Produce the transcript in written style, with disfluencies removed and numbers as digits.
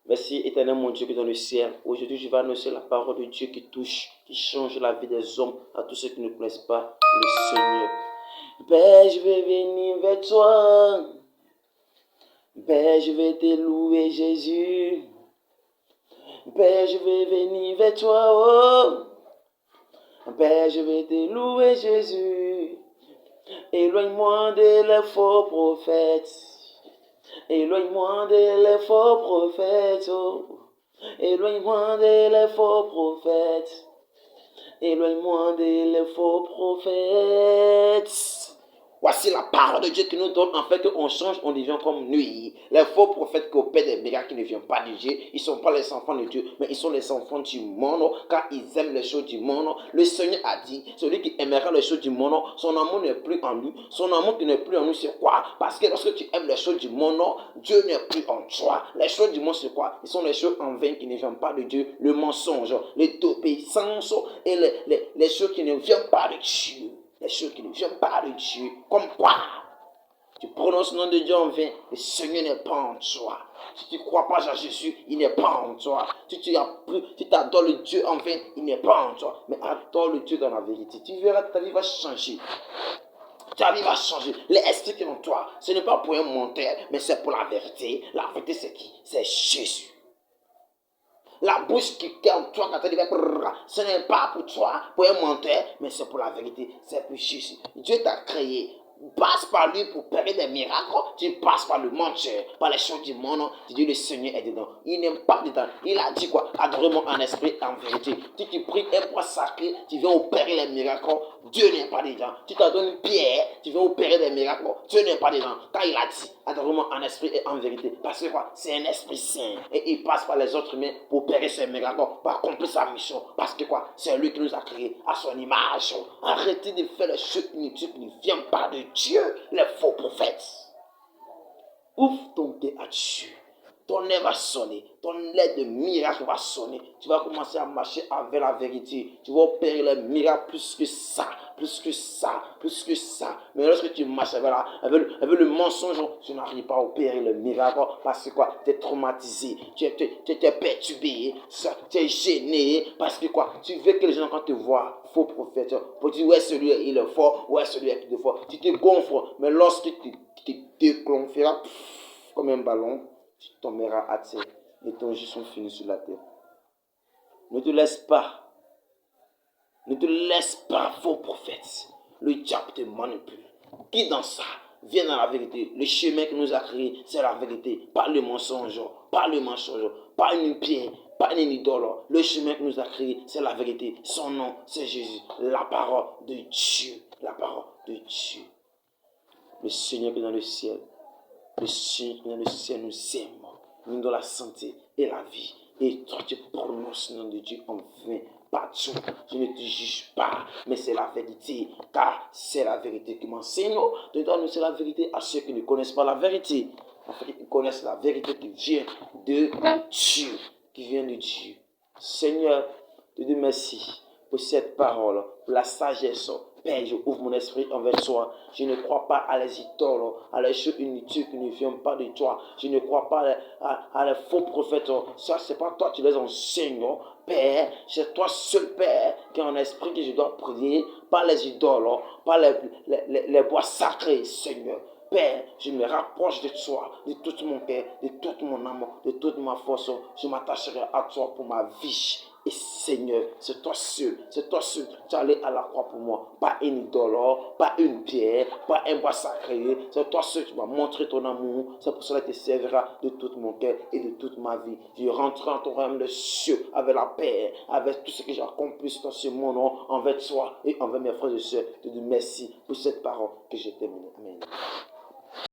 Merci éternel mon Dieu qui est dans le ciel. Aujourd'hui, je vais annoncer la parole de Dieu qui touche, qui change la vie des hommes, à tous ceux qui ne connaissent pas le Seigneur. Père, je vais venir vers toi. Père, je vais te louer Jésus. Père, je vais venir vers toi. Oh. Père, je vais te louer Jésus. Éloigne-moi de les faux prophètes. Éloigne-moi de les faux prophètes. Oh. Éloigne-moi de les faux prophètes. Éloigne-moi de les faux prophètes. Voici la parole de Dieu qui nous donne en fait qu'on change, on devient comme nuit. Les faux prophètes qui opèrent des miracles qui ne viennent pas de Dieu, ils ne sont pas les enfants de Dieu, mais ils sont les enfants du monde, car ils aiment les choses du monde. Le Seigneur a dit, celui qui aimera les choses du monde, son amour n'est plus en lui. Son amour qui n'est plus en lui, c'est quoi? Parce que lorsque tu aimes les choses du monde, Dieu n'est plus en toi. Les choses du monde, c'est quoi? Ce sont les choses en vain qui ne viennent pas de Dieu, le mensonge, l'obéissance et les choses qui ne viennent pas de Dieu. Les choses qui ne viennent pas de Dieu. Comme quoi? Tu prononces le nom de Dieu en vain, le Seigneur n'est pas en toi. Si tu ne crois pas à Jésus, il n'est pas en toi. Si tu adores le Dieu en vain, il n'est pas en toi. Mais adore le Dieu dans la vérité. Tu verras, ta vie va changer. Ta vie va changer. L'esprit qui est en toi, ce n'est pas pour un menteur, mais c'est pour la vérité. La vérité, c'est qui? C'est Jésus. La bouche qui est en toi, quand tu dis, ce n'est pas pour toi, pour un menteur, mais c'est pour la vérité, c'est pour Jésus. Dieu t'a créé. Passe par lui pour opérer des miracles. Tu passes par le menteur, par les choses du monde. Tu dis le Seigneur est dedans. Il n'aime pas dedans. Il a dit quoi? Adore-moi en esprit et en vérité. Si tu pries un bois sacré, tu viens opérer les miracles. Dieu n'est pas dedans. Tu t'en donnes une pierre, tu viens opérer des miracles. Dieu n'est pas dedans. Car il a dit, adore-moi en esprit et en vérité. Parce que quoi? C'est un esprit saint. Et il passe par les autres humains pour opérer ses miracles, pour accomplir sa mission. Parce que quoi? C'est lui qui nous a créés à son image. Arrêtez de faire les choses inutiles qui ne viennent pas de Dieu, les faux prophètes. Ouvre ton cœur à Dieu. Ton air va sonner, ton air de miracle va sonner. Tu vas commencer à marcher avec la vérité. Tu vas opérer les miracles plus que ça, plus que ça, plus que ça. Mais lorsque tu marches avec le mensonge, tu n'arrives pas à opérer le miracle parce que quoi? Tu es traumatisé, tu es perturbé, tu es gêné parce que quoi? Tu veux que les gens quand te voient, faux prophète, pour dire ouais celui-là il est fort, ouais celui-là il est fort. Tu te gonfles, mais lorsque tu te dégonfleras comme un ballon, tu tomberas à terre et ton jour sont finis sur la terre. Ne te laisse pas. Ne te laisse pas, faux prophète. Le diable te manipule. Qui dans ça? Viens dans la vérité. Le chemin que nous a créé, c'est la vérité. Pas le mensonge. Pas le mensonge. Pas une pierre. Pas une idole. Le chemin que nous a créé, c'est la vérité. Son nom, c'est Jésus. La parole de Dieu. La parole de Dieu. Le Seigneur qui est dans le ciel. Le Seigneur qui est dans le ciel nous aime. Nous donne la santé et la vie. Et toi, tu prononces le nom de Dieu en vain. Pas tout. Je ne te juge pas, mais c'est la vérité. Car c'est la vérité qui m'enseigne. De toi, nous, c'est la vérité à ceux qui ne connaissent pas la vérité. En fait, ils connaissent la vérité qui vient de Dieu. Qui vient de Dieu. Seigneur, je te dis merci pour cette parole, pour la sagesse. Père, je ouvre mon esprit envers toi. Je ne crois pas à les idoles, à les choses inutiles qui ne viennent pas de toi. Je ne crois pas à les faux prophètes. Ça, c'est pas toi qui les enseignes. Père, c'est toi seul, Père, qui est en esprit que je dois prier, pas les idoles, pas les bois sacrés, Seigneur. Père, je me rapproche de toi, de tout mon cœur, de toute mon âme, de toute ma force. Je m'attacherai à toi pour ma vie. Et Seigneur, c'est toi seul qui es allé à la croix pour moi. Pas une idole, pas une pierre, pas un bois sacré. C'est toi seul qui m'as montré ton amour. C'est pour cela que tu serviras de tout mon cœur et de toute ma vie. Je rentrerai en ton royaume de cieux avec la paix, avec tout ce que j'ai accompli dans ce monde, envers toi et envers mes frères et sœurs. Je te dis merci pour cette parole que j'ai terminée. Amen.